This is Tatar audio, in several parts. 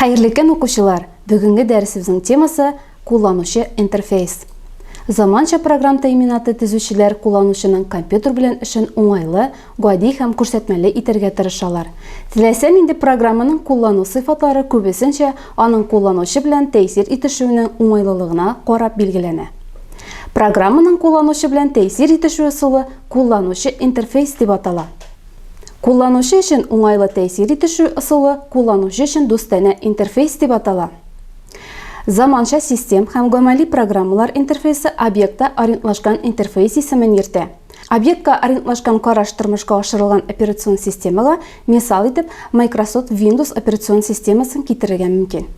Хайырлы көн укучылар, бүгінгі дәрісіміздің темасы кулланушы интерфейс. Заманча программ тәэминаты төзүчеләр кулланучының компьютер белән эшен уңайлы, гади һәм күрсәтмәле итәргә тырышалар. Теләсә нинди программаның куллану сыйфатлары күбесенчә аның кулланучы белән тәэсир итешүенең уңайлылыгына карап билгеләнә. Программаның кулланучы белән тәэсир итешү ысулы кулланучы интерфейс дип атала. Кулланучы өчен уңайлы тәэсир итешү ысулы кулланучы өчен дустана интерфейс дип атала. Заманча систем һәм гамәли программалар интерфейсы объектта ориентлашкан интерфейс исемен йөртә. Объектка ориентлашкан караш тормышка ашырылган операцион системага мисал итеп Microsoft Windows операцион системасын китерергә мөмкин.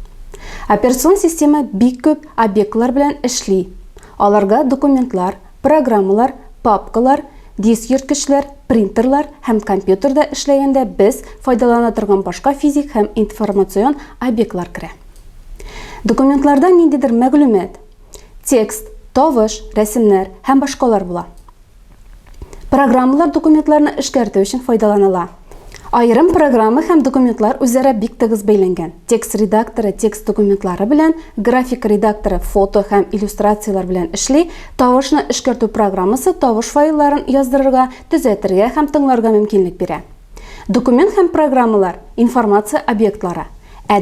Операцион система бик күп объектлар белән эшли. Аларга документлар, программалар, папкалар, диск йөрткечләр, принтерлар һәм компьютерда эшләгәндә без файдалана торган башка физик һәм информацион объектлар керә. Документларда ниндидер мәгълүмат, текст, тавыш, рәсемнәр һәм башкалар була. Программалар документларны эшкәртү өчен файдаланыла. Айрым программа һәм документлар үзара бик тыгыз бәйләнгән. Текст редакторы текст документлары белән, график редакторы фото һәм иллюстрациялар белән эшли, тавышны эшкәртү программасы тавыш файлларын яздырырга, төзәтергә һәм тыңларга мөмкинлек бирә. Документ һәм программалар информация объектлары.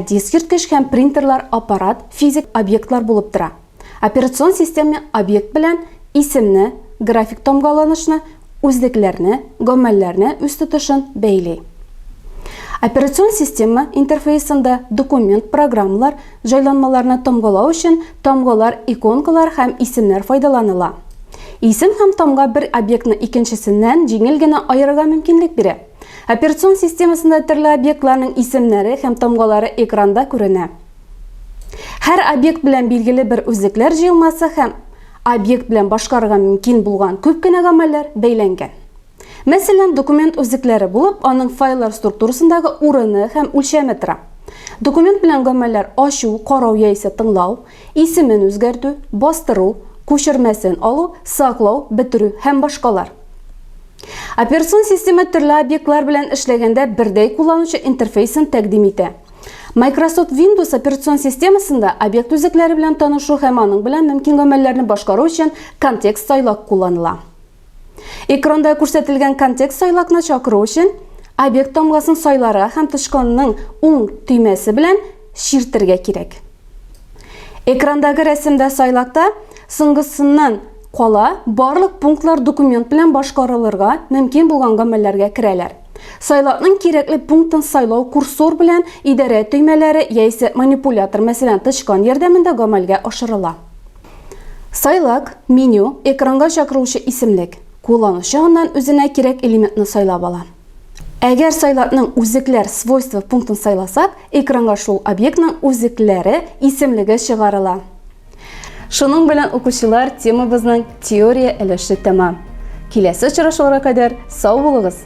Диск йөрткеч һәм принтерлар аппарат физик объектлар булып тора. Операцион система объект белән исемне, график тамгаланышны, үзлекләрне, гамәлләрне үз тотышын бәйли. Операцион система интерфейсында документ, программалар, җайланмаларны тамгалау өчен тамгалар, иконкалар һәм исемнәр файдаланыла. Исем һәм тамга бер объектны икенчесеннән җиңел генә аерырга мөмкинлек бирә. Операцион системасында төрле объектларның исемнәре һәм тамгалары экранда күренә. Һәр объект белән билгеле бер үзлекләр җыелмасы һәм объект белән башкарырга мөмкин булган күп кенә гамәлләр бәйләнгән. Мәсәлән, документ үзлекләре булып, аның файллар структурасындагы урыны һәм үлчәме тора. Документ белән гамәлләр ачу, карау яисә тыңлау, исемен үзгәртү, бастыру, күчермәсен алу, саклау, бетерү һәм башкалар. Операцион система төрле объектлар белән эшләгәндә бердәй кулланучы интерфейсын тәкъдим итә. Microsoft Windows операцион системасында объект үзлекләре белән танышу һәм аның белән мөмкин гамәлләрне башкару өчен контекст сайлак кулланыла. Экранда күрсәтелгән контекст сайлакны чакыру өчен объект тамгасын сайларга һәм тычканның уң төймәсе белән чиртергә кирәк. Экрандагы рәсемдә сайлакта соңгысыннан кала барлык пунктлар документ белән башкарылырга мөмкин булган гамәлләргә керәләр. Сайлакның кирәкле пунктын сайлау курсор белән идарә төймәләре яисә манипулятор мәсәлән тычкан ярдәмендә гамәлгә ашырыла. Сайлак, меню, экранга чакыручы исемлек. Кулланучы аннан үзенә кирәк элементны сайлап ала. Әгәр сайлакның үзлекләр свойства пунктын сайласак, экранга шул объектның үзлекләре исемлеге чыгарыла. Шуның белән укучылар темабызның теория өлеше тәмам. Киләсе очрашуларга кадәр сау булыгыз.